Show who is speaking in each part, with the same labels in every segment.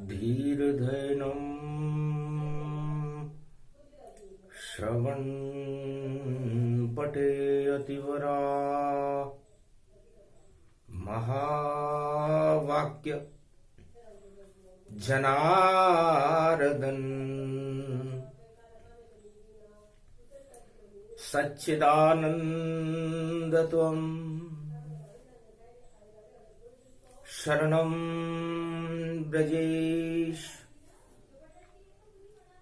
Speaker 1: धीर्धैनं श्रवण पटे अतिवरा महावाक्य जनार्दन सच्चिदानंद त्वं शरणं ब्रजेश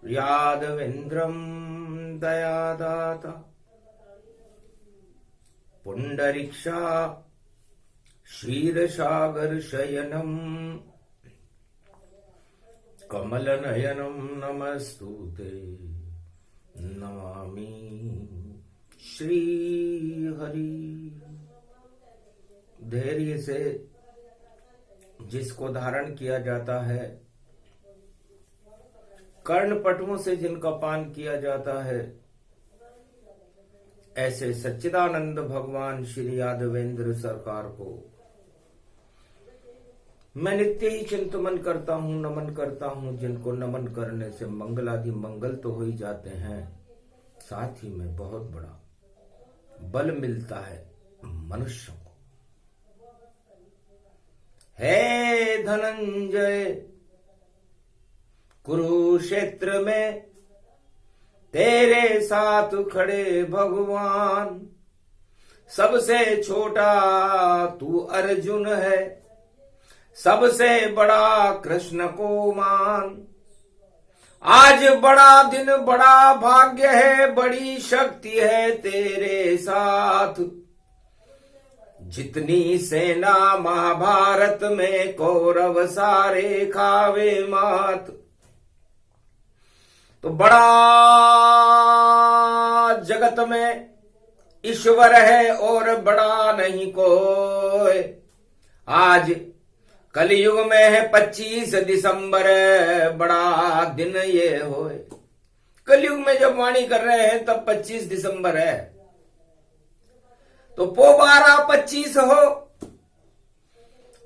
Speaker 1: यादवेन्द्रं दयादाता पुंडरीक्षा क्षीरसागर शयनं कमलनयनं नमस्तुते नमामि श्री हरि। धैर्य से जिसको धारण किया जाता है, कर्णपटुओं से जिनका पान किया जाता है, ऐसे सच्चिदानंद भगवान श्री यादवेंद्र सरकार को मैं नित्य ही चिंतन करता हूँ, नमन करता हूँ, जिनको नमन करने से मंगलादि मंगल तो हो ही जाते हैं, साथ ही में बहुत बड़ा बल मिलता है मनुष्यों को। हे धनंजय, कुरुक्षेत्र में तेरे साथ खड़े भगवान, सबसे छोटा तू अर्जुन है, सबसे बड़ा कृष्ण को मान। आज बड़ा दिन, बड़ा भाग्य है, बड़ी शक्ति है तेरे साथ। जितनी सेना महाभारत में कौरव सारे खावे मात, तो बड़ा जगत में ईश्वर है और बड़ा नहीं कोई। आज कलयुग में है 25 दिसंबर, बड़ा दिन ये होए। कलयुग में जब वाणी कर रहे हैं तब 25 दिसंबर है, तो पो 12-25 हो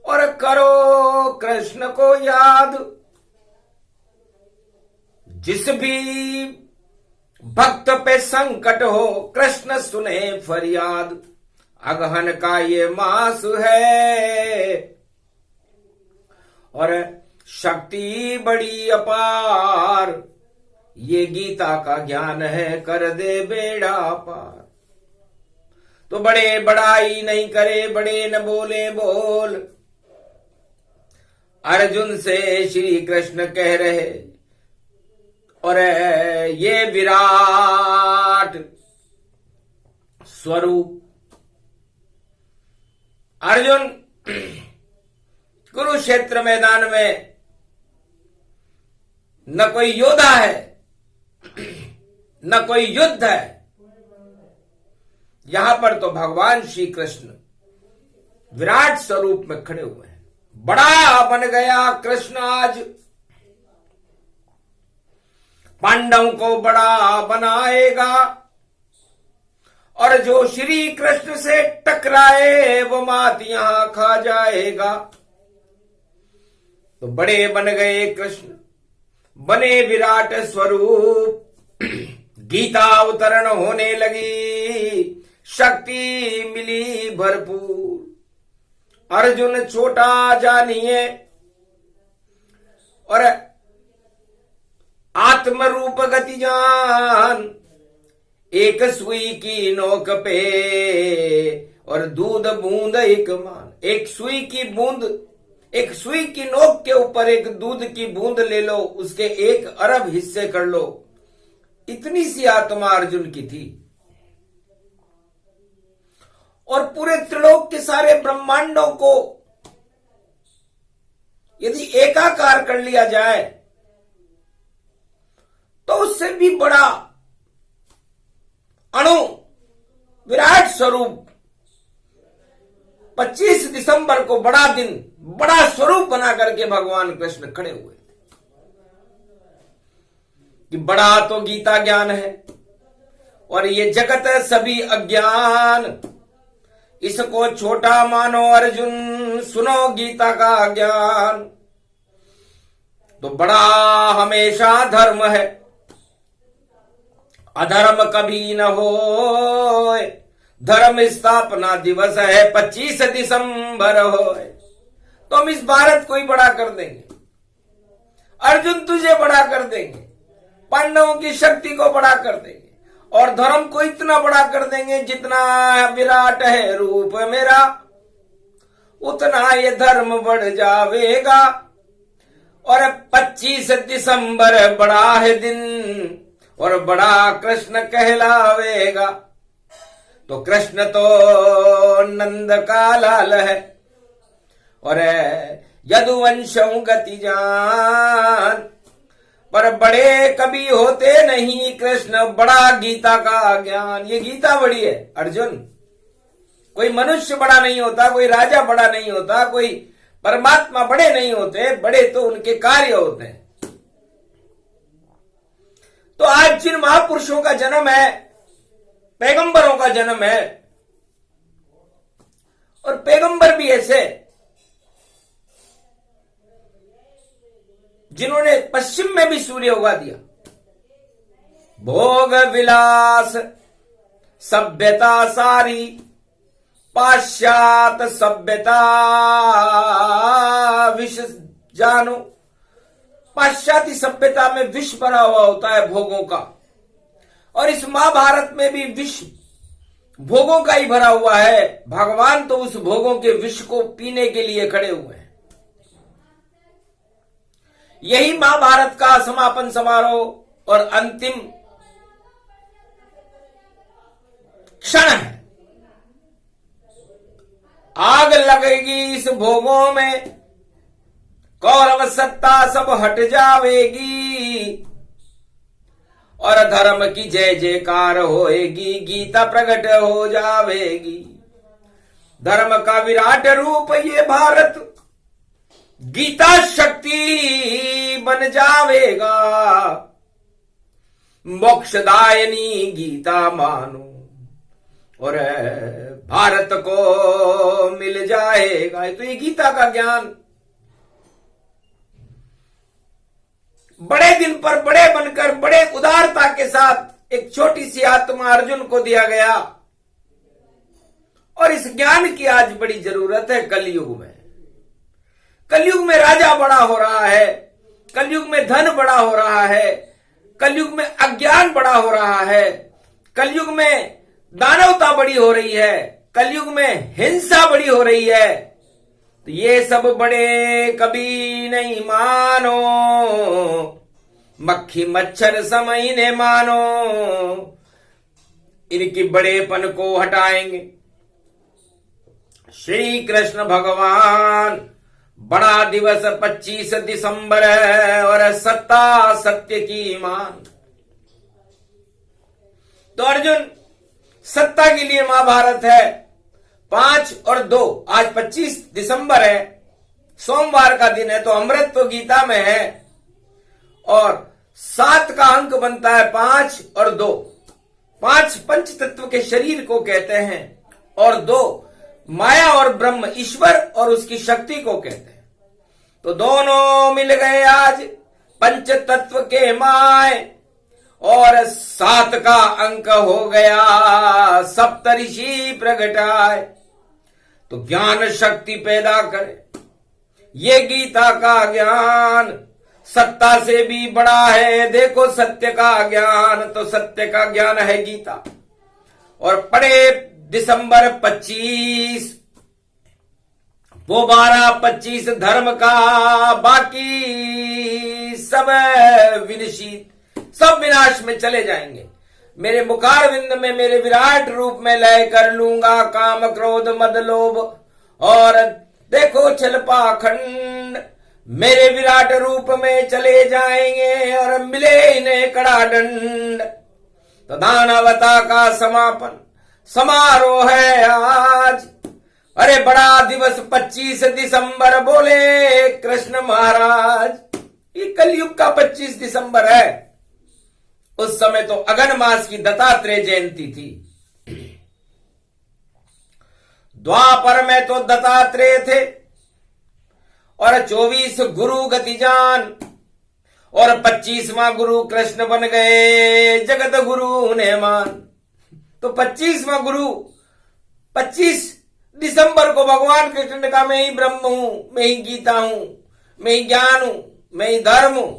Speaker 1: और करो कृष्ण को याद। जिस भी भक्त पे संकट हो, कृष्ण सुने फरियाद। अगहन का ये मास है और शक्ति बड़ी अपार, ये गीता का ज्ञान है, कर दे बेड़ा पार। तो बड़े बड़ाई नहीं करे, बड़े न बोले बोल, अर्जुन से श्री कृष्ण कह रहे। और ये विराट स्वरूप अर्जुन कुरुक्षेत्र मैदान में न कोई योद्धा है, न कोई युद्ध है। यहां पर तो भगवान श्री कृष्ण विराट स्वरूप में खड़े हुए हैं। बड़ा बन गया कृष्ण आज, पांडवों को बड़ा बनाएगा, और जो श्री कृष्ण से टकराए वो मात यहां खा जाएगा। तो बड़े बन गए कृष्ण, बने विराट स्वरूप। गीता अवतरण होने लगी, शक्ति मिली भरपूर। अर्जुन छोटा जानिए और आत्म रूप गति जान। एक सुई की नोक पे और दूध बूंद एक मान। एक सुई की बूंद, एक सुई की नोक के ऊपर एक दूध की बूंद ले लो, उसके 1 अरब हिस्से कर लो। इतनी सी आत्मा अर्जुन की थी। और पूरे त्रिलोक के सारे ब्रह्मांडों को यदि एकाकार कर लिया जाए तो उससे भी बड़ा अणु विराट स्वरूप 25 दिसंबर को बड़ा दिन, बड़ा स्वरूप बना करके भगवान कृष्ण खड़े हुए कि बड़ा तो गीता ज्ञान है और ये जगत है सभी अज्ञान। इसको छोटा मानो अर्जुन, सुनो गीता का ज्ञान। तो बड़ा हमेशा धर्म है, अधर्म कभी न हो। धर्म स्थापना दिवस है 25 दिसंबर हो। तो हम इस भारत को ही बड़ा कर देंगे, अर्जुन तुझे बड़ा कर देंगे, पांडवों की शक्ति को बड़ा कर देंगे, और धर्म को इतना बड़ा कर देंगे जितना विराट है रूप मेरा, उतना ये धर्म बढ़ जावेगा। और 25 दिसंबर बड़ा है दिन, और बड़ा कृष्ण कहलावेगा। तो कृष्ण तो नंद का लाल है, और यदुवंशों गति जान, पर बड़े कभी होते नहीं कृष्ण, बड़ा गीता का ज्ञान। ये गीता बड़ी है अर्जुन, कोई मनुष्य बड़ा नहीं होता, कोई राजा बड़ा नहीं होता, कोई परमात्मा बड़े नहीं होते, बड़े तो उनके कार्य होते हैं। तो आज जिन महापुरुषों का जन्म है, पैगंबरों का जन्म है, और पैगंबर भी ऐसे जिन्होंने पश्चिम में भी सूर्य उगा दिया। भोग विलास सभ्यता सारी, पाश्चात सभ्यता विष जानो। पाश्चात्य सभ्यता में विष भरा हुआ होता है भोगों का, और इस महाभारत में भी विष भोगों का ही भरा हुआ है। भगवान तो उस भोगों के विष को पीने के लिए खड़े हुए हैं। यही महाभारत का समापन समारोह और अंतिम क्षण है। आग लगेगी इस भोगों में, कौरव सत्ता सब हट जावेगी, और धर्म की जय जयकार होएगी, गीता प्रकट हो जावेगी। धर्म का विराट रूप ये भारत, गीता शक्ति बन जावेगा। मोक्षदायिनी गीता मानो, और भारत को मिल जाएगा। तो ये गीता का ज्ञान बड़े दिन पर बड़े बनकर, बड़े उदारता के साथ एक छोटी सी आत्मा अर्जुन को दिया गया, और इस ज्ञान की आज बड़ी जरूरत है कलयुग में। कलयुग में राजा बड़ा हो रहा है, कलयुग में धन बड़ा हो रहा है, कलयुग में अज्ञान बड़ा हो रहा है, कलयुग में दानवता बड़ी हो रही है, कलयुग में हिंसा बड़ी हो रही है। तो ये सब बड़े कभी नहीं मानो, मक्खी मच्छर समय ने मानो, इनकी बड़ेपन को हटाएंगे। श्री कृष्ण भगवान बड़ा दिवस 25 दिसंबर है, और सत्ता सत्य की ईमान। तो अर्जुन सत्ता के लिए महाभारत है। 5 और 2, आज 25 दिसंबर है, सोमवार का दिन है, तो अमृत तो गीता में है, और 7 का अंक बनता है 5 और 2। 5 पंच तत्व के शरीर को कहते हैं, और 2 माया और ब्रह्म ईश्वर और उसकी शक्ति को कहते हैं। तो दोनों मिल गए आज पंच तत्व के माय, और 7 का अंक हो गया सप्तऋषि प्रगटाए। तो ज्ञान शक्ति पैदा करे ये गीता का ज्ञान, सत्ता से भी बड़ा है। देखो सत्य का ज्ञान, तो सत्य का ज्ञान है गीता। और पढ़े दिसंबर 25, वो 12-25 धर्म का, बाकी सब विनशीत, सब विनाश में चले जाएंगे। मेरे मुखारविंद में मेरे विराट रूप में लय कर लूंगा काम क्रोध मद लोभ, और देखो छल पाखंड मेरे विराट रूप में चले जाएंगे, और मिले इन्हें कड़ा दंड। तो दानवता का समापन समारोह है आज। अरे बड़ा दिवस 25 दिसंबर, बोले कृष्ण महाराज। ये कलयुग का 25 दिसंबर है। उस समय तो अगन मास की दत्तात्रेय जयंती थी। द्वापर में तो दत्तात्रेय थे, और 24 गुरु गतिजान, और 25वां गुरु कृष्ण बन गए, जगत गुरु ने मान। तो 25वां गुरु 25 दिसंबर को भगवान कृष्ण ने कहा, मैं ही ब्रह्म हूं, मैं ही गीता हूं, मैं ही ज्ञान हूं, मैं ही धर्म हूं,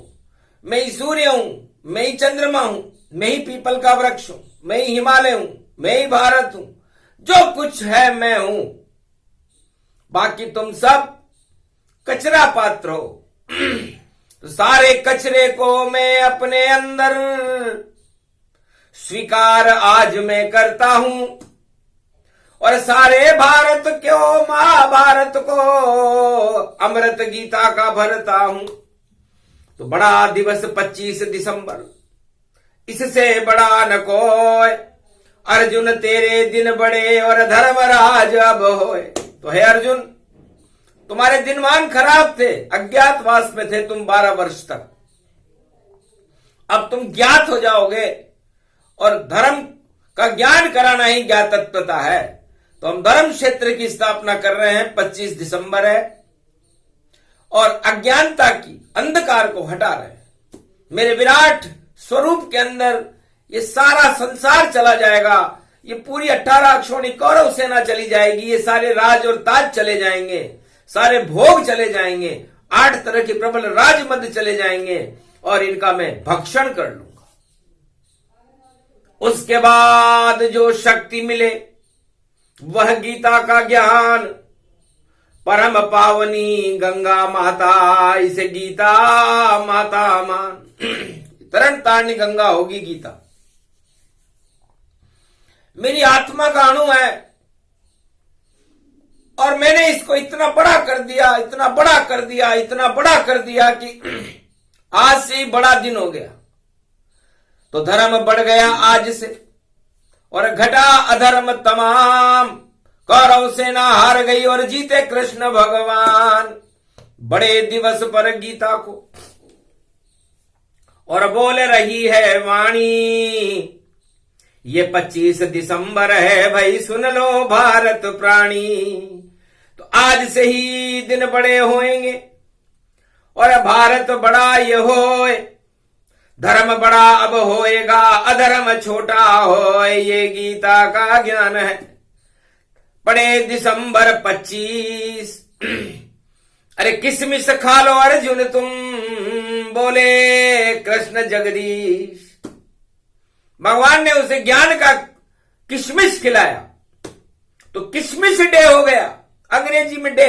Speaker 1: मैं ही सूर्य हूं, मैं ही चंद्रमा हूं, मैं ही पीपल का वृक्ष हूं, मैं ही हिमालय हूं, मैं ही भारत हूं, जो कुछ है मैं हूं, बाकी तुम सब कचरा पात्र हो। तो सारे कचरे को मैं अपने अंदर स्वीकार आज मैं करता हूं, और सारे भारत क्यों महाभारत को अमृत गीता का भरता हूं। तो बड़ा दिवस 25 दिसंबर, इससे बड़ा न कोई, अर्जुन तेरे दिन बड़े और धर्मराज अब होए। तो हे अर्जुन, तुम्हारे दिनमान खराब थे, अज्ञातवास में थे तुम 12 वर्ष तक, अब तुम ज्ञात हो जाओगे, और धर्म का ज्ञान कराना ही ज्ञातत्वता है। तो हम धर्म क्षेत्र की स्थापना कर रहे हैं, 25 दिसंबर है, और अज्ञानता की अंधकार को हटा रहे हैं। मेरे विराट स्वरूप के अंदर ये सारा संसार चला जाएगा, ये पूरी 18 अक्षौणी कौरव सेना चली जाएगी, ये सारे राज और ताज चले जाएंगे, सारे भोग चले जाएंगे, 8 तरह के प्रबल राजमद चले जाएंगे, और इनका मैं भक्षण कर लूंगा। उसके बाद जो शक्ति मिले वह गीता का ज्ञान, परम पावनी गंगा माता, इसे गीता माता मान। तरन तारणी गंगा होगी गीता। मेरी आत्मा का अणु है, और मैंने इसको इतना बड़ा कर दिया, इतना बड़ा कर दिया, इतना बड़ा कर दिया कि आज से ही बड़ा दिन हो गया। तो धर्म बढ़ गया आज से, और घटा अधर्म तमाम, कौरव सेना हार गई और जीते कृष्ण भगवान। बड़े दिवस पर गीता को और बोल रही है वाणी, ये 25 दिसंबर है भाई, सुन लो भारत प्राणी। तो आज से ही दिन बड़े होएंगे, और भारत बड़ा ये होए, धर्म बड़ा अब होएगा, अधर्म छोटा होए, ये गीता का ज्ञान है। बड़े दिसंबर 25, अरे किसमिस खा लो अर्जुन तुम, बोले कृष्ण जगदीश। भगवान ने उसे ज्ञान का किशमिश खिलाया, तो किशमिश डे हो गया। अंग्रेजी में डे,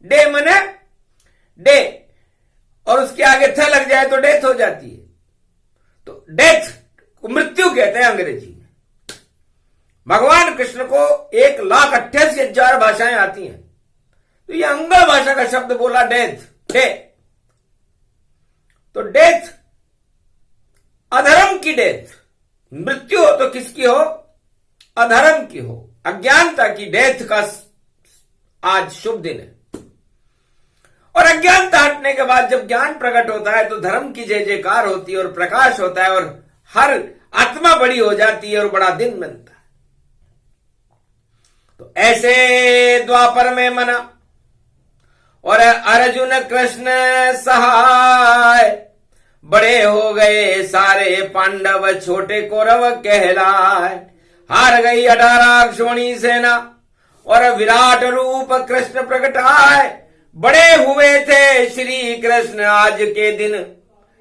Speaker 1: डे मने डे, और उसके आगे थ लग जाए तो डेथ हो जाती है। तो डेथ को मृत्यु कहते हैं अंग्रेजी में। भगवान कृष्ण को 1,88,000 भाषाएं आती हैं, तो ये अंगल भाषा का शब्द बोला डेथ, डे। तो डेथ अधर्म की डेथ, मृत्यु हो तो किसकी हो? अधर्म की हो, अज्ञानता की डेथ का आज शुभ दिन है। और अज्ञानता हटने के बाद जब ज्ञान प्रकट होता है तो धर्म की जय जयकार होती है, और प्रकाश होता है, और हर आत्मा बड़ी हो जाती है, और बड़ा दिन बनता है। तो ऐसे द्वापर में मना, और अर्जुन कृष्ण सहाय, बड़े हो गए सारे पांडव, छोटे कौरव कहलाए। हार गई 18 अक्षौणी सेना, और विराट रूप कृष्ण प्रगटाए। बड़े हुए थे श्री कृष्ण आज के दिन,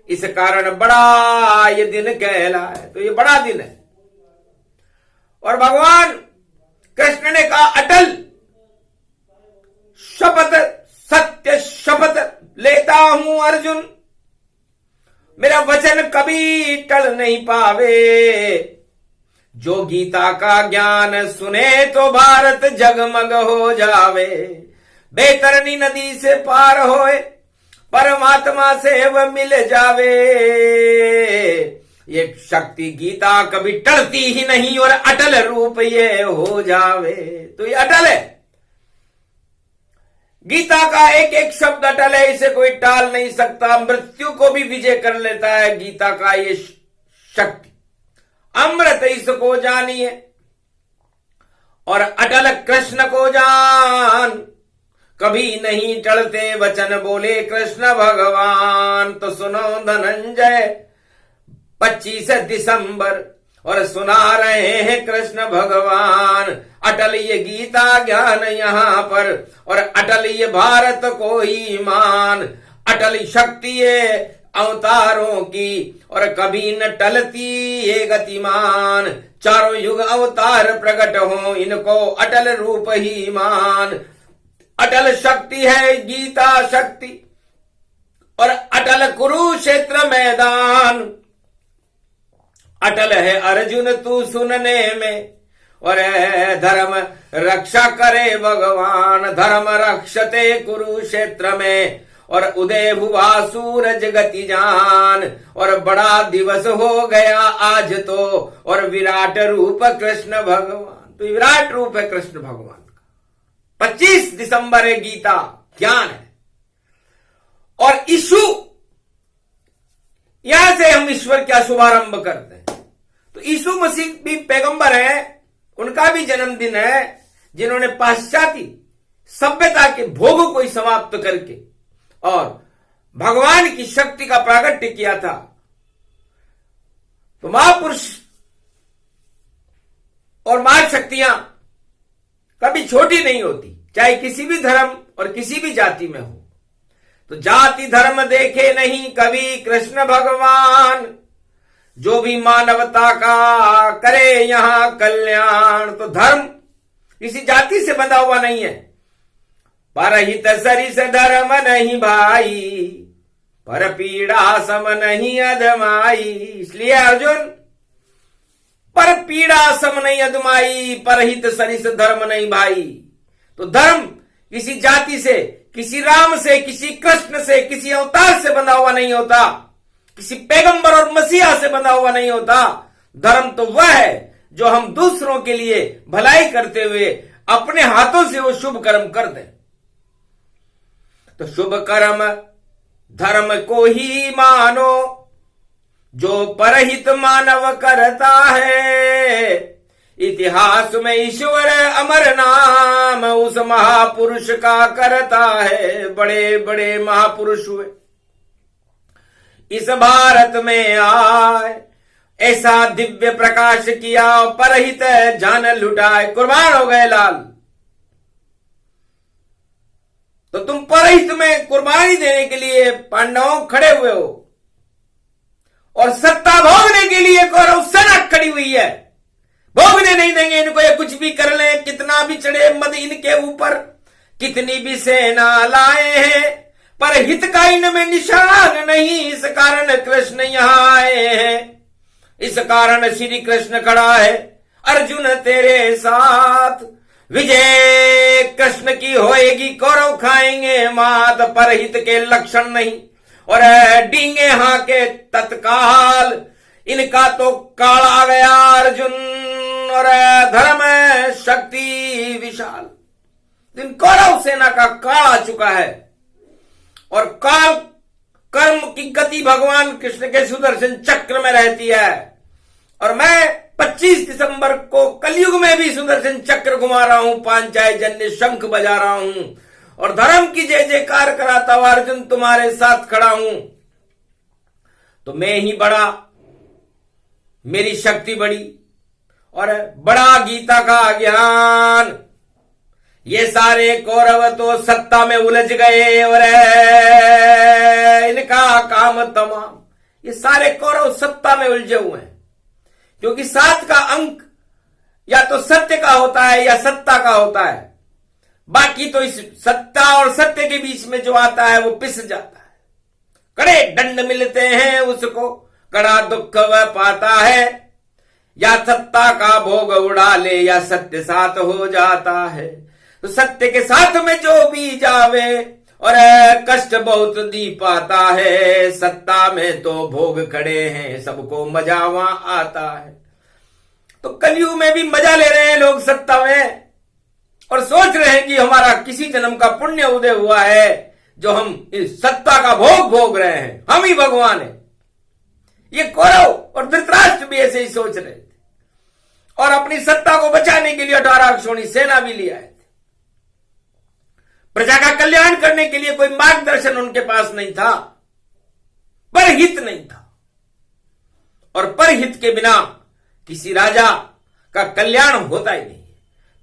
Speaker 1: इस कारण बड़ा ये दिन कहलाए। तो ये बड़ा दिन है, और भगवान कृष्ण ने कहा अटल शपथ, सत्य शपथ लेता हूं अर्जुन, मेरा वचन कभी टल नहीं पावे। जो गीता का ज्ञान सुने तो भारत जगमग हो जावे। बेतरनी नदी से पार होए, परमात्मा से वह मिल जावे। ये शक्ति गीता कभी टलती ही नहीं, और अटल रूप ये हो जावे। तो ये अटल है, गीता का एक एक शब्द अटल है, इसे कोई टाल नहीं सकता। मृत्यु को भी विजय कर लेता है गीता का ये शक्ति। अमृत इसको जानिए, और अटल कृष्ण को जान, कभी नहीं टलते वचन बोले कृष्ण भगवान। तो सुनो धनंजय 25 दिसंबर और सुना रहे हैं कृष्ण भगवान। अटल ये गीता ज्ञान यहाँ पर और अटल ये भारत को ही मान। अटल शक्ति ये अवतारों की और कभी न टलती ये गतिमान। चारों युग अवतार प्रकट हो इनको अटल रूप ही मान। अटल शक्ति है गीता शक्ति और अटल कुरुक्षेत्र मैदान। अटल है अर्जुन तू सुनने में और धर्म रक्षा करे भगवान। धर्म रक्षते कुरुक्षेत्र में और उदय हुआ सूरज गति जान। और बड़ा दिवस हो गया आज तो और विराट रूप कृष्ण भगवान। तो विराट रूप है कृष्ण भगवान का। 25 दिसंबर है गीता ज्ञान है। और यीशु यहां से हम ईश्वर का शुभारंभ करते हैं। तो यीशु मसीह भी पैगंबर है, उनका भी जन्मदिन है, जिन्होंने पाश्चात्य सभ्यता के भोगों को ही समाप्त करके और भगवान की शक्ति का प्रागट्य किया था। तो महापुरुष और महाशक्तियां कभी छोटी नहीं होती, चाहे किसी भी धर्म और किसी भी जाति में हो। तो जाति धर्म देखे नहीं कभी कृष्ण भगवान। जो भी मानवता का करे यहां कल्याण। तो धर्म किसी जाति से बंधा हुआ नहीं है। परहित सरिस धर्म नहीं भाई, पर पीड़ा सम नहीं अधमाई। इसलिए अर्जुन पर पीड़ा सम नहीं अधमाई, परहित सरिस धर्म नहीं भाई। तो धर्म किसी जाति से, किसी राम से, किसी कृष्ण से, किसी अवतार से बंधा हुआ नहीं होता, किसी पैगंबर और मसीहा से बंधा हुआ नहीं होता। धर्म तो वह है जो हम दूसरों के लिए भलाई करते हुए अपने हाथों से वो शुभ कर्म कर दें। तो शुभ कर्म धर्म को ही मानो, जो परहित मानव करता है। इतिहास में ईश्वर अमर नाम उस महापुरुष का करता है। बड़े बड़े महापुरुष हुए इस भारत में आए, ऐसा दिव्य प्रकाश किया, परहित जान लुटाए। कुर्बान हो गए लाल। तो तुम परहित में कुर्बानी देने के लिए पांडवों खड़े हुए हो और सत्ता भोगने के लिए कौरव सेना खड़ी हुई है। भोगने नहीं देंगे इनको, ये कुछ भी कर ले, कितना भी चढ़े मद इनके ऊपर, कितनी भी सेना लाए हैं, पर हित का इनमें निशान नहीं। इस कारण कृष्ण यहां आए हैं, इस कारण श्री कृष्ण खड़ा है अर्जुन तेरे साथ। विजय कृष्ण की होएगी, कौरव खाएंगे मात, पर हित के लक्षण नहीं और डींगे हां के तत्काल। इनका तो काल आ गया अर्जुन और धर्म शक्ति विशाल। इन कौरव सेना का काल आ चुका है और काल कर्म की गति भगवान कृष्ण के सुदर्शन चक्र में रहती है। और मैं 25 दिसंबर को कलयुग में भी सुदर्शन चक्र घुमा रहा हूं, पांचाय जन्य शंख बजा रहा हूं और धर्म की जय जयकार कराता हुआ अर्जुन तुम्हारे साथ खड़ा हूं। तो मैं ही बड़ा, मेरी शक्ति बड़ी और बड़ा गीता का ज्ञान। ये सारे कौरव तो सत्ता में उलझ गए और इनका काम तमाम। ये सारे कौरव सत्ता में उलझे हुए हैं, क्योंकि 7 का अंक या तो सत्य का होता है या सत्ता का होता है। बाकी तो इस सत्ता और सत्य के बीच में जो आता है वो पिस जाता है। कड़े दंड मिलते हैं उसको, कड़ा दुख वह पाता है। या सत्ता का भोग उड़ा ले या सत्य साथ हो जाता है। तो सत्य के साथ में जो भी जावे और कष्ट बहुत दी पाता है। सत्ता में तो भोग खड़े हैं, सबको मजा वहां आता है। तो कलयुग में भी मजा ले रहे हैं लोग सत्ता में और सोच रहे हैं कि हमारा किसी जन्म का पुण्य उदय हुआ है जो हम इस सत्ता का भोग भोग रहे हैं, हम ही भगवान हैं। ये कौरव और धृतराष्ट्र भी ऐसे ही सोच रहे थे और अपनी सत्ता को बचाने के लिए 18 अक्षौणी सेना भी लिया है। प्रजा का कल्याण करने के लिए कोई मार्गदर्शन उनके पास नहीं था, परहित नहीं था। और परहित के बिना किसी राजा का कल्याण होता ही नहीं है।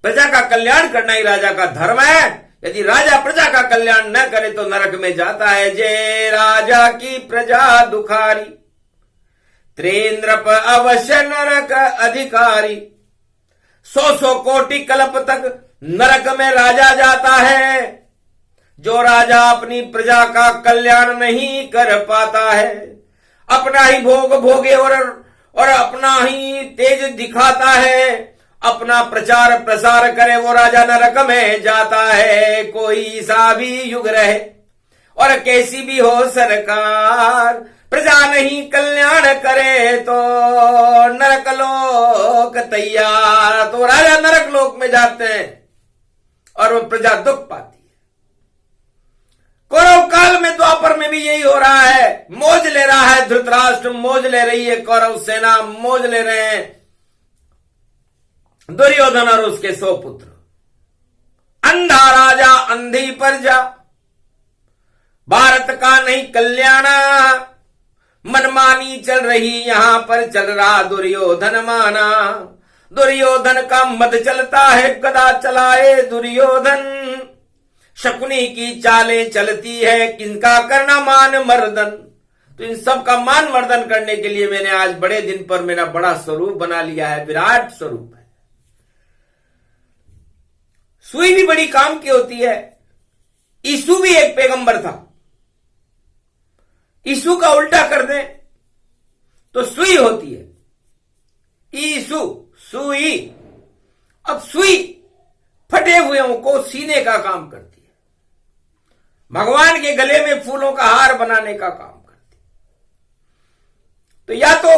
Speaker 1: प्रजा का कल्याण करना ही राजा का धर्म है। यदि राजा प्रजा का कल्याण न करे तो नरक में जाता है। जय राजा की प्रजा दुखारी, त्रेंद्रप अवश्य नरक अधिकारी। 100 कोटि कल्प तक नरक में राजा जाता है, जो राजा अपनी प्रजा का कल्याण नहीं कर पाता है। अपना ही भोग भोगे और अपना ही तेज दिखाता है, अपना प्रचार प्रसार करे, वो राजा नरक में जाता है। कोई सा भी युग रहे और कैसी भी हो सरकार, प्रजा नहीं कल्याण करे तो नरक लोक तैयार। तो राजा नरक लोक में जाते हैं और वो प्रजा दुख पाती है। कौरव काल में, द्वापर में भी यही हो रहा है। मौज ले रहा है धृतराष्ट्र, मौज ले रही है कौरव सेना, मौज ले रहे हैं दुर्योधन और उसके 100 पुत्र। अंधा राजा अंधी प्रजा, भारत का नहीं कल्याण, मनमानी चल रही यहां पर, चल रहा दुर्योधन माना। दुर्योधन का मत चलता है, गदा चलाए दुर्योधन। शकुनी की चालें चलती है, किनका करना मान मर्दन। तो इन सब का मान मर्दन करने के लिए मैंने आज बड़े दिन पर मेरा बड़ा स्वरूप बना लिया है, विराट स्वरूप है। सुई भी बड़ी काम की होती है। यीशु भी एक पैगंबर था। यीशु का उल्टा कर दें तो सुई होती है। यीशु सुई। अब सुई फटे हुए को सीने का काम करती है, भगवान के गले में फूलों का हार बनाने का काम करती है। तो या तो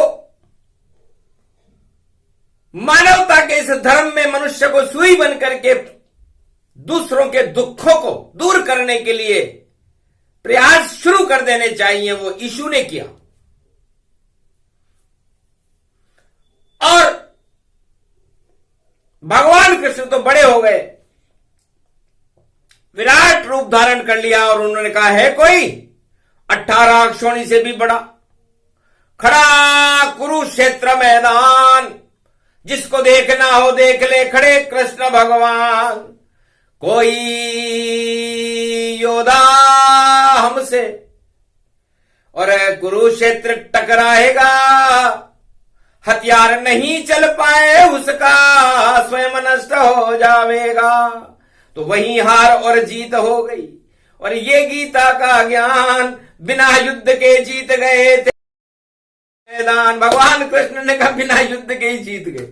Speaker 1: मानवता के इस धर्म में मनुष्य को सुई बन करके दूसरों के दुखों को दूर करने के लिए प्रयास शुरू कर देने चाहिए। वो यीशु ने किया। और भगवान कृष्ण तो बड़े हो गए, विराट रूप धारण कर लिया और उन्होंने कहा है कोई 18 अक्षोणी से भी बड़ा, खड़ा कुरुक्षेत्र मैदान, जिसको देखना हो देख ले, खड़े कृष्ण भगवान। कोई योद्धा हमसे और कुरुक्षेत्र टकराएगा, हथियार नहीं चल पाए उसका, स्वयं नष्ट हो जाएगा। तो वही हार और जीत हो गई। और ये गीता का ज्ञान, बिना युद्ध के जीत गए थे मैदान। भगवान कृष्ण ने कहा बिना युद्ध के ही जीत गए।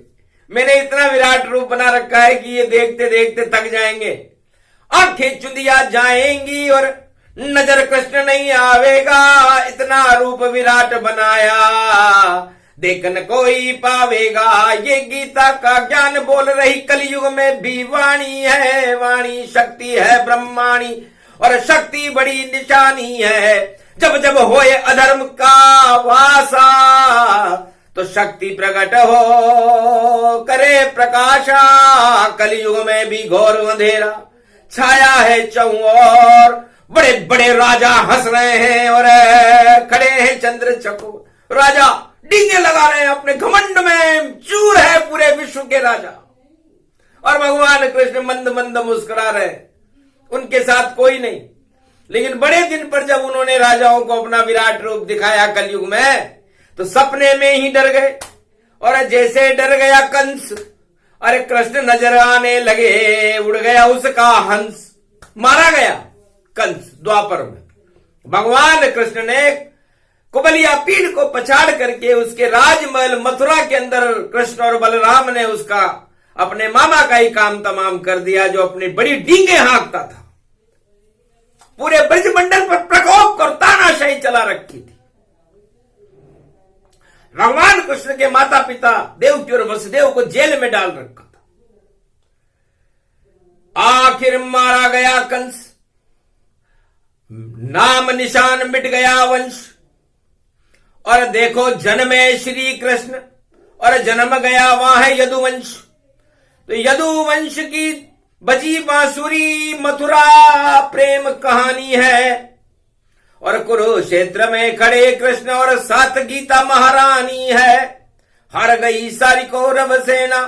Speaker 1: मैंने इतना विराट रूप बना रखा है कि ये देखते देखते थक जाएंगे, आंखें चुंदिया जाएंगी और नजर कृष्ण नहीं आवेगा। इतना रूप विराट बनाया, देखन कोई पावेगा। ये गीता का ज्ञान बोल रही कलयुग में भी वाणी है। वाणी शक्ति है ब्रह्माणी, और शक्ति बड़ी निशानी है। जब जब होए अधर्म का वासा, तो शक्ति प्रकट हो करे प्रकाशा। कलयुग में भी घोर अंधेरा छाया है चौओर। बड़े बड़े राजा हंस रहे हैं और खड़े हैं चंद्र चकोर। राजा डींगे लगा रहे हैं अपने घमंड में, चूर है पूरे विश्व के राजा। और भगवान कृष्ण मंद मंद मुस्कुरा रहे, उनके साथ कोई नहीं। लेकिन बड़े दिन पर जब उन्होंने राजाओं को अपना विराट रूप दिखाया कलयुग में, तो सपने में ही डर गए। और जैसे डर गया कंस, अरे कृष्ण नजर आने लगे, उड़ गया उसका हंस, मारा गया कंस द्वापर में। भगवान कृष्ण ने कुबलिया पीढ़ को पछाड़ करके उसके राजमहल मथुरा के अंदर कृष्ण और बलराम ने उसका अपने मामा का ही काम तमाम कर दिया, जो अपनी बड़ी डींगे हाँकता था। पूरे ब्रजमंडल पर प्रकोप और तानाशाही चला रखी थी। भगवान कृष्ण के माता पिता देवकी और वसुदेव को जेल में डाल रखा था। आखिर मारा गया कंस, नाम निशान मिट गया वंश। और देखो जन्मे श्री कृष्ण और जन्म गया वहां है यदुवंश। तो यदुवंश की बजी बांसुरी मथुरा प्रेम कहानी है, और कुरुक्षेत्र में खड़े कृष्ण और सात गीता महारानी है। हार गई सारी कौरव सेना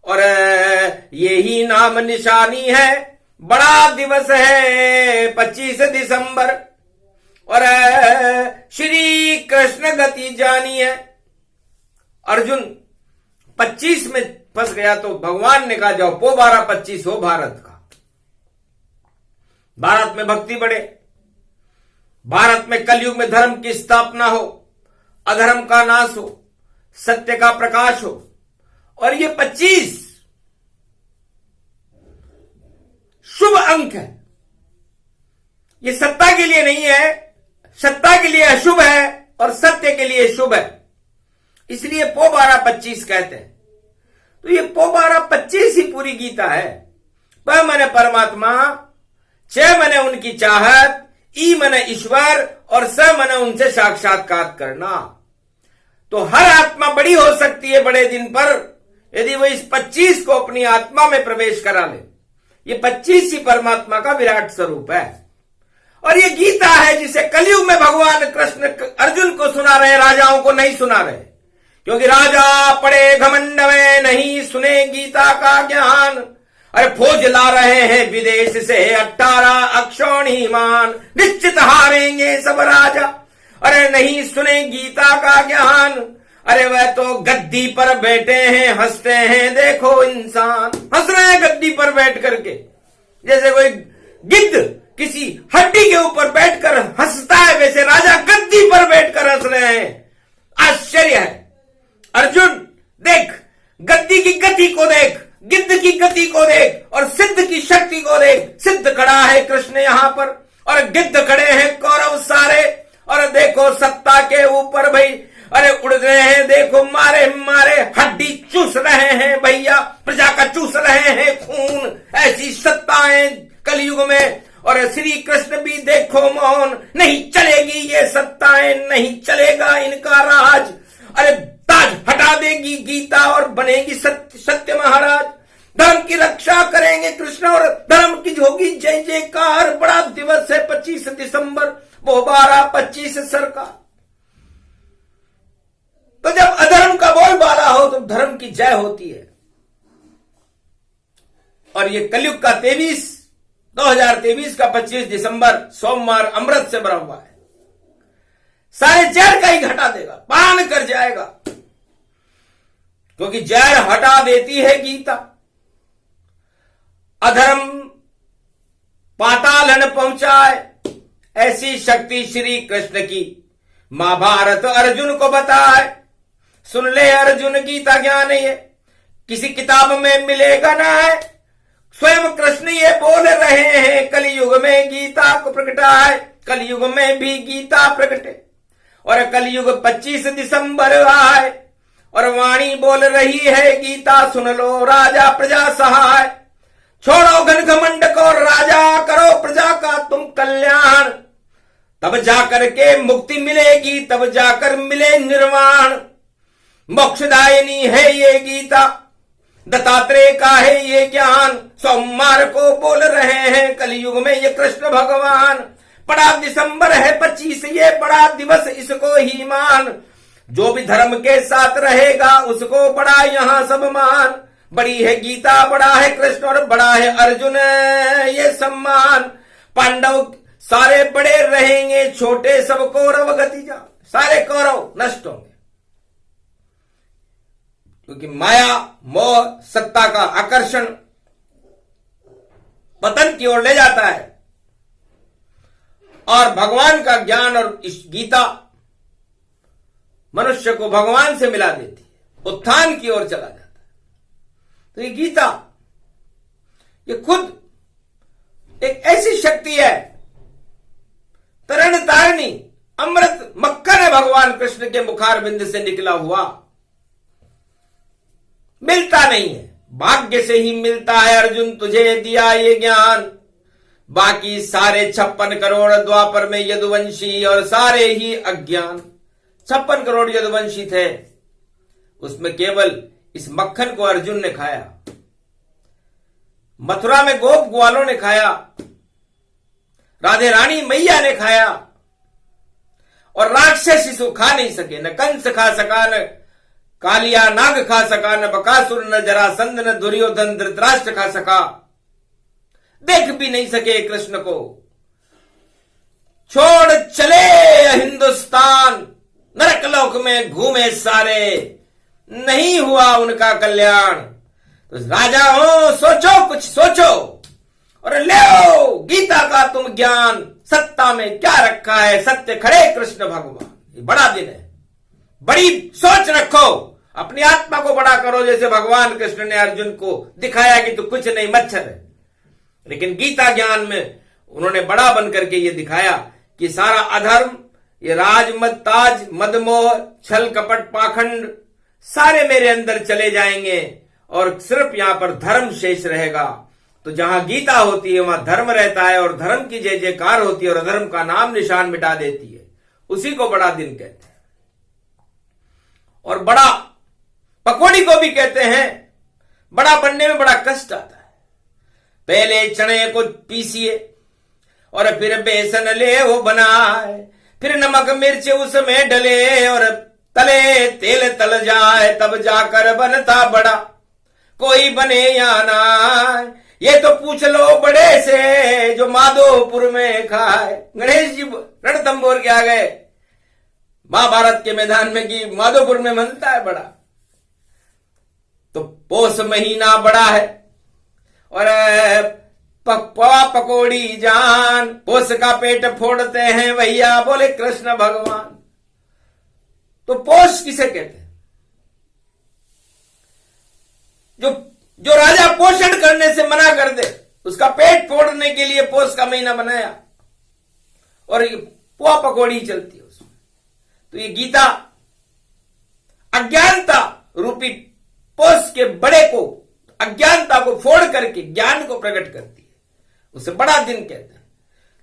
Speaker 1: और यही नाम निशानी है। बड़ा दिवस है 25 दिसंबर और श्री कृष्ण गति जानी है। अर्जुन 25 में फंस गया तो भगवान ने कहा जाओ पो 12-25 हो भारत का, भारत में भक्ति बढ़े, भारत में कलयुग में धर्म की स्थापना हो, अधर्म का नाश हो, सत्य का प्रकाश हो। और ये 25 शुभ अंक है। ये सत्ता के लिए नहीं है, सत्ता के लिए अशुभ है और सत्य के लिए शुभ है, इसलिए पो 12-25 कहते हैं। तो ये पो 12-25 ही पूरी गीता है। प मने परमात्मा, च मने उनकी चाहत, ई मने ईश्वर और स मने उनसे साक्षात्कार करना। तो हर आत्मा बड़ी हो सकती है बड़े दिन पर यदि वो इस 25 को अपनी आत्मा में प्रवेश करा ले। ये 25 ही परमात्मा का विराट स्वरूप है। और ये गीता है जिसे कलयुग में भगवान कृष्ण अर्जुन को सुना रहे, राजाओं को नहीं सुना रहे, क्योंकि राजा पड़े घमंड में, नहीं सुने गीता का ज्ञान। अरे फौज ला रहे हैं विदेश से 18 अक्षौणीमान, निश्चित हारेंगे सब राजा। अरे नहीं सुने गीता का ज्ञान। अरे वह तो गद्दी पर बैठे हैं, हंसते हैं देखो इंसान, हंस रहे हैं गद्दी पर बैठ करके, जैसे कोई गिद्ध किसी हड्डी के ऊपर बैठकर हंसता है, वैसे राजा गद्दी पर बैठकर हंस रहे हैं। आश्चर्य है। अर्जुन देख, गद्दी की गति को देख, गिद्ध की गति को देख और सिद्ध की शक्ति को देख। सिद्ध खड़ा है कृष्ण यहां पर और गिद्ध खड़े हैं कौरव सारे। और देखो सत्ता के ऊपर भाई, अरे उड़ रहे हैं देखो, मारे मारे हड्डी चूस रहे हैं भैया, प्रजा का चूस रहे हैं खून। ऐसी सत्ताएं कलयुग में। और श्री कृष्ण भी देखो मौन, नहीं चलेगी ये सत्ताएं, नहीं चलेगा इनका राज। अरे ताज हटा देगी गीता और बनेगी सत्य महाराज। धर्म की रक्षा करेंगे कृष्ण और धर्म की होगी जय जयकार। बड़ा दिवस है 25 दिसंबर, वो 12-25 सरकार। तो जब अधर्म का बोलबाला हो तो धर्म की जय होती है। और ये कलयुग का 2023 का 25 दिसंबर सोमवार अमृत से भरा हुआ है। सारे जहर का ही घटा देगा, पान कर जाएगा, क्योंकि जहर हटा देती है गीता। अधर्म पाताल न पहुंचाए, ऐसी शक्ति श्री कृष्ण की महाभारत अर्जुन को बताए। सुन ले अर्जुन गीता ज्ञान ये किसी किताब में मिलेगा ना है, स्वयं कृष्ण ये बोल रहे हैं। कलयुग में गीता को प्रगटाए, कलयुग में भी गीता प्रगटे। और कलयुग 25 दिसंबर आए और वाणी बोल रही है गीता सुन लो राजा प्रजा सहाय। छोड़ो घन घमंड को राजा, करो प्रजा का तुम कल्याण। तब जाकर के मुक्ति मिलेगी, तब जाकर मिले निर्वाण। मोक्षदायिनी है ये गीता, दत्तात्रेय का है ये ज्ञान। सोमवार को बोल रहे हैं कलयुग में ये कृष्ण भगवान। बड़ा दिसंबर है 25, ये बड़ा दिवस इसको ही मान। जो भी धर्म के साथ रहेगा उसको बड़ा यहां सब मान। बड़ी है गीता, बड़ा है कृष्ण और बड़ा है अर्जुन ये सम्मान। पांडव सारे बड़े रहेंगे, छोटे सब कौरव गति जा, सारे कौरव नष्ट होंगे, क्योंकि माया मोह सत्ता का आकर्षण पतन की ओर ले जाता है और भगवान का ज्ञान और इस गीता मनुष्य को भगवान से मिला देती है, उत्थान की ओर चला जाता है। तो ये गीता ये खुद एक ऐसी शक्ति है, तरण तारणी अमृत मक्खन है भगवान कृष्ण के मुखार बिंद से निकला हुआ। मिलता नहीं है, भाग्य से ही मिलता है। अर्जुन तुझे दिया ये ज्ञान, बाकी सारे 56 करोड़ द्वापर में यदुवंशी और सारे ही अज्ञान। 56 करोड़ यदुवंशी थे, उसमें केवल इस मक्खन को अर्जुन ने खाया। मथुरा में गोप ग्वालों ने खाया, राधे रानी मैया ने खाया, और राक्षस इसको खा नहीं सके। न कंस खा सका, न कालिया नाग खा सका, न बकासुर, न जरासंध, न दुर्योधन धृतराष्ट्र खा सका। देख भी नहीं सके कृष्ण को। छोड़ चले हिंदुस्तान, नरकलोक में घूमे सारे, नहीं हुआ उनका कल्याण। तो राजा हो, सोचो, कुछ सोचो और ले आओ गीता का तुम ज्ञान। सत्ता में क्या रखा है, सत्य खड़े कृष्ण भगवान। ये बड़ा दिन है, बड़ी सोच रखो, अपनी आत्मा को बड़ा करो, जैसे भगवान कृष्ण ने अर्जुन को दिखाया कि तू कुछ नहीं, मच्छर है। लेकिन गीता ज्ञान में उन्होंने बड़ा बन करके ये दिखाया कि सारा अधर्म, ये राज मद ताज मदमोह छल कपट पाखंड सारे मेरे अंदर चले जाएंगे और सिर्फ यहां पर धर्म शेष रहेगा। तो जहां गीता होती है वहां धर्म रहता है और धर्म की जय जयकार होती है और अधर्म का नाम निशान मिटा देती है। उसी को बड़ा दिन कहते हैं। और बड़ा पकौड़ी को भी कहते हैं। बड़ा बनने में बड़ा कष्ट आता है। पहले चने को पीसिए और फिर बेसन ले वो बनाए, फिर नमक मिर्च उसमें डले और तले तेल तल जाए, तब जाकर बनता बड़ा। कोई बने या ना ये तो पूछ लो बड़े से, जो माधोपुर में खाए। गणेश जी रणथंभौर के आ गए महाभारत के मैदान में कि माधोपुर में बनता है बड़ा। तो पौष महीना बड़ा है और पकवा पकौड़ी जान, पौष का पेट फोड़ते हैं भैया, बोले कृष्ण भगवान। तो पौष किसे कहते हैं? जो राजा पोषण करने से मना कर दे, उसका पेट फोड़ने के लिए पौष का महीना बनाया और ये पोहा पकौड़ी चलती है उसमें। तो ये गीता अज्ञानता रूपी पौष के बड़े को, अज्ञानता को फोड़ करके ज्ञान को प्रकट करती है, उसे बड़ा दिन कहते हैं।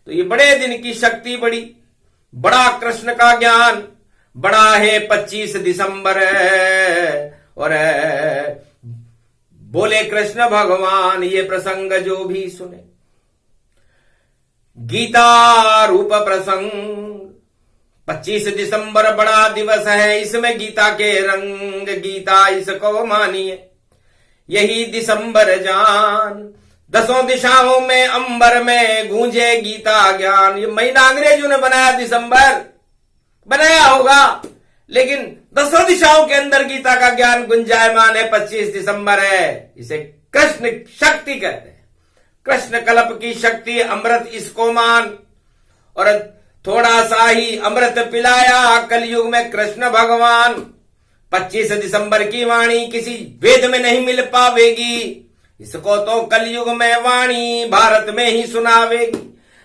Speaker 1: तो ये बड़े दिन की शक्ति बड़ी, बड़ा कृष्ण का ज्ञान बड़ा है। 25 दिसंबर और बोले कृष्ण भगवान, ये प्रसंग जो भी सुने, गीता रूप प्रसंग। 25 दिसंबर बड़ा दिवस है, इसमें गीता के रंग, गीता इसको मानिए, यही दिसंबर जान। 10 दिशाओं में अंबर में गूंजे गीता ज्ञान। ये महीना अंग्रेजों ने बनाया, दिसंबर बनाया होगा, लेकिन 10 दिशाओं के अंदर गीता का ज्ञान गुंजायमान है। 25 दिसंबर है, इसे कृष्ण शक्ति कहते हैं। कृष्ण कल्प की शक्ति, अमृत इसको मान। और थोड़ा सा ही अमृत पिलाया कलयुग में कृष्ण भगवान। 25 दिसंबर की वाणी किसी वेद में नहीं मिल पावेगी, इसको तो कलयुग में वाणी भारत में ही सुनावेगी।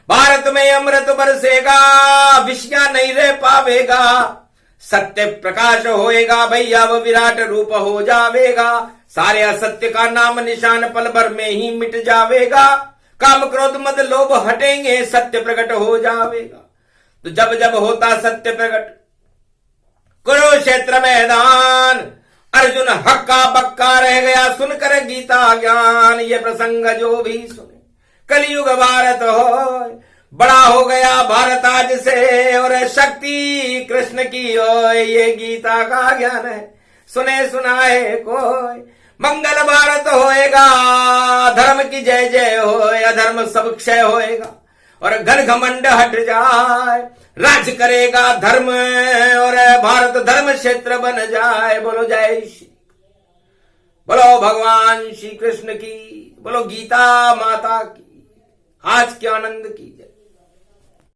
Speaker 1: भारत में अमृत बरसेगा, विषया नहीं रह पावेगा, सत्य प्रकाश होएगा भैया, वो विराट रूप हो जावेगा। सारे असत्य का नाम निशान पल भर में ही मिट जावेगा। काम क्रोध मद लोभ हटेंगे, सत्य प्रकट हो जावेगा। तो जब जब होता सत्य प्रकट, कुरुक्षेत्र मैदान, अर्जुन हक्का बक्का रह गया सुनकर गीता ज्ञान। ये प्रसंग जो भी सुने, कलयुग भारत हो, बड़ा हो गया भारत आज से, और शक्ति कृष्ण की हो, ये गीता का ज्ञान है, सुने सुनाए कोई। मंगल भारत होएगा, धर्म की जय जय हो, अधर्म सब क्षय होएगा, और घन घमंड हट जाए, राज करेगा धर्म, और भारत धर्म क्षेत्र बन जाए। बोलो जय श्री, बोलो भगवान श्री कृष्ण की, बोलो गीता माता की, आज के आनंद की जय।